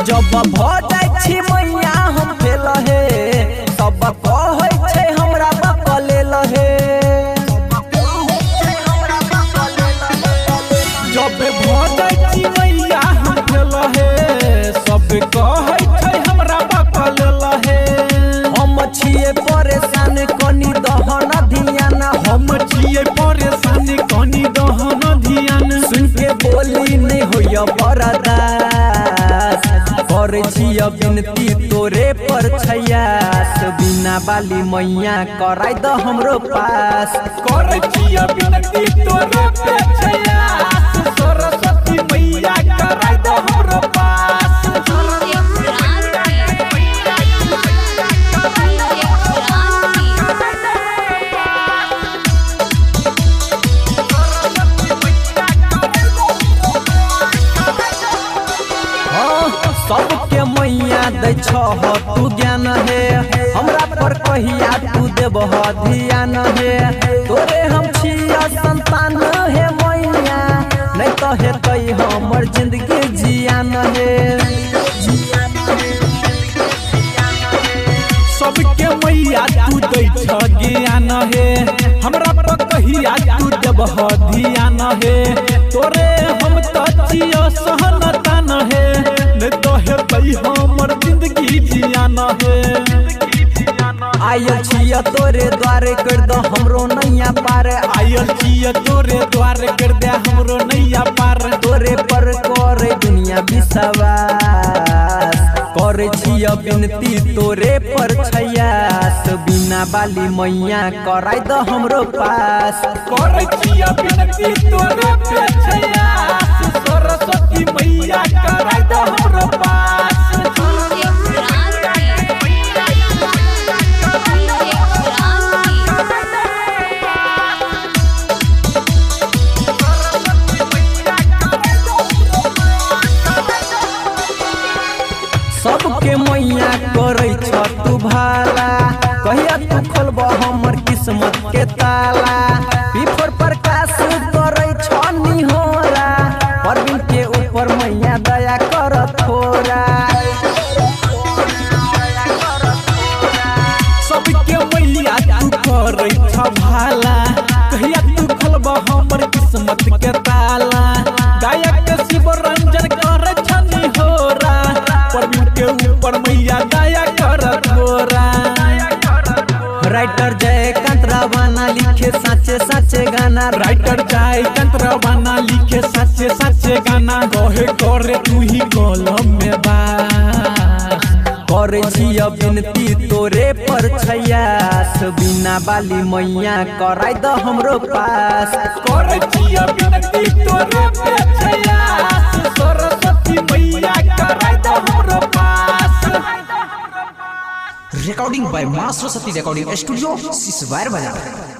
जब भ जाय छी मैया हम फेल हे सब कहै छै हमरा बकले लहे। जब भ जाय छी मैया हम फेल हे सब कहै छै हमरा बकले लहे। हम छिए परेशान कनी दहन धियान, हम छिए परेशान कनी दहन धियान। सुन के बोली नहीं होय बरदास, करे छिय विनती तोरे पर छयास। बिना बाली मैया कराय द हमरो पास, करे छिय विनती तोरे पे छयास। सरस्वती मैया कराय द हमरो पास। सबके मैया दै छह तू ज्ञान हे, हमरा पर कहिया तू देबह ध्यान हे। तोरे हम छिया संतान हे मैया, नहीं तो हेतै हमर जिंदगी जियान हे। सबके मैया तू दै छ ज्ञान हे, हमरा पर कहिया तू देबह ध्यान हे। तोरे हम त छिय सहनतान हे, नहीं तो हेतै हमर जिंदगी जियान हे। आयल छिया तोरे द्वारे कर द हमरो नैया पार, आयल छिय तोरे द्वारे कर दे हमरो नैया पार। तोरे पर करे दुनिया विश्वास, करे छिय विनती तोरे पर छयास। बिना बाली मैया कराय द हमरो पास, करे छिय विनती तोरे पे छयास। सरस्वती मैया कराय द हमरो पास। सबके मैया करे छ तू भाला, कहिया तू खोलब हमर किस्मत के ताला। पीपर प्रकाश करे छ निहोरा, परवीन के ऊपर मैया दया कर थोड़ा। सबके मैया तू करे छ भाला, कहिया तू खोलब हमर किस्मत के ताला। गायक शिव रंजन करे छ निहोरा, परवीन के ऊपर मैया दया कर थोड़ा। राइटर जयकांत रावना लिखे साचे साचे गाना, राइटर जयकांत रावना लिखे साचे साचे गाना। कहे करे तू ही कलम में बास, करे छिय विनती तोरे पर छयास। बिना बाली मैया कराय द हमरो पास, करे छिय विनती तोरे पे छयास। सरस्वती मैया कराय द हमरो पास। Recording by Master Sati Recording Studio, Siswar Bazaar।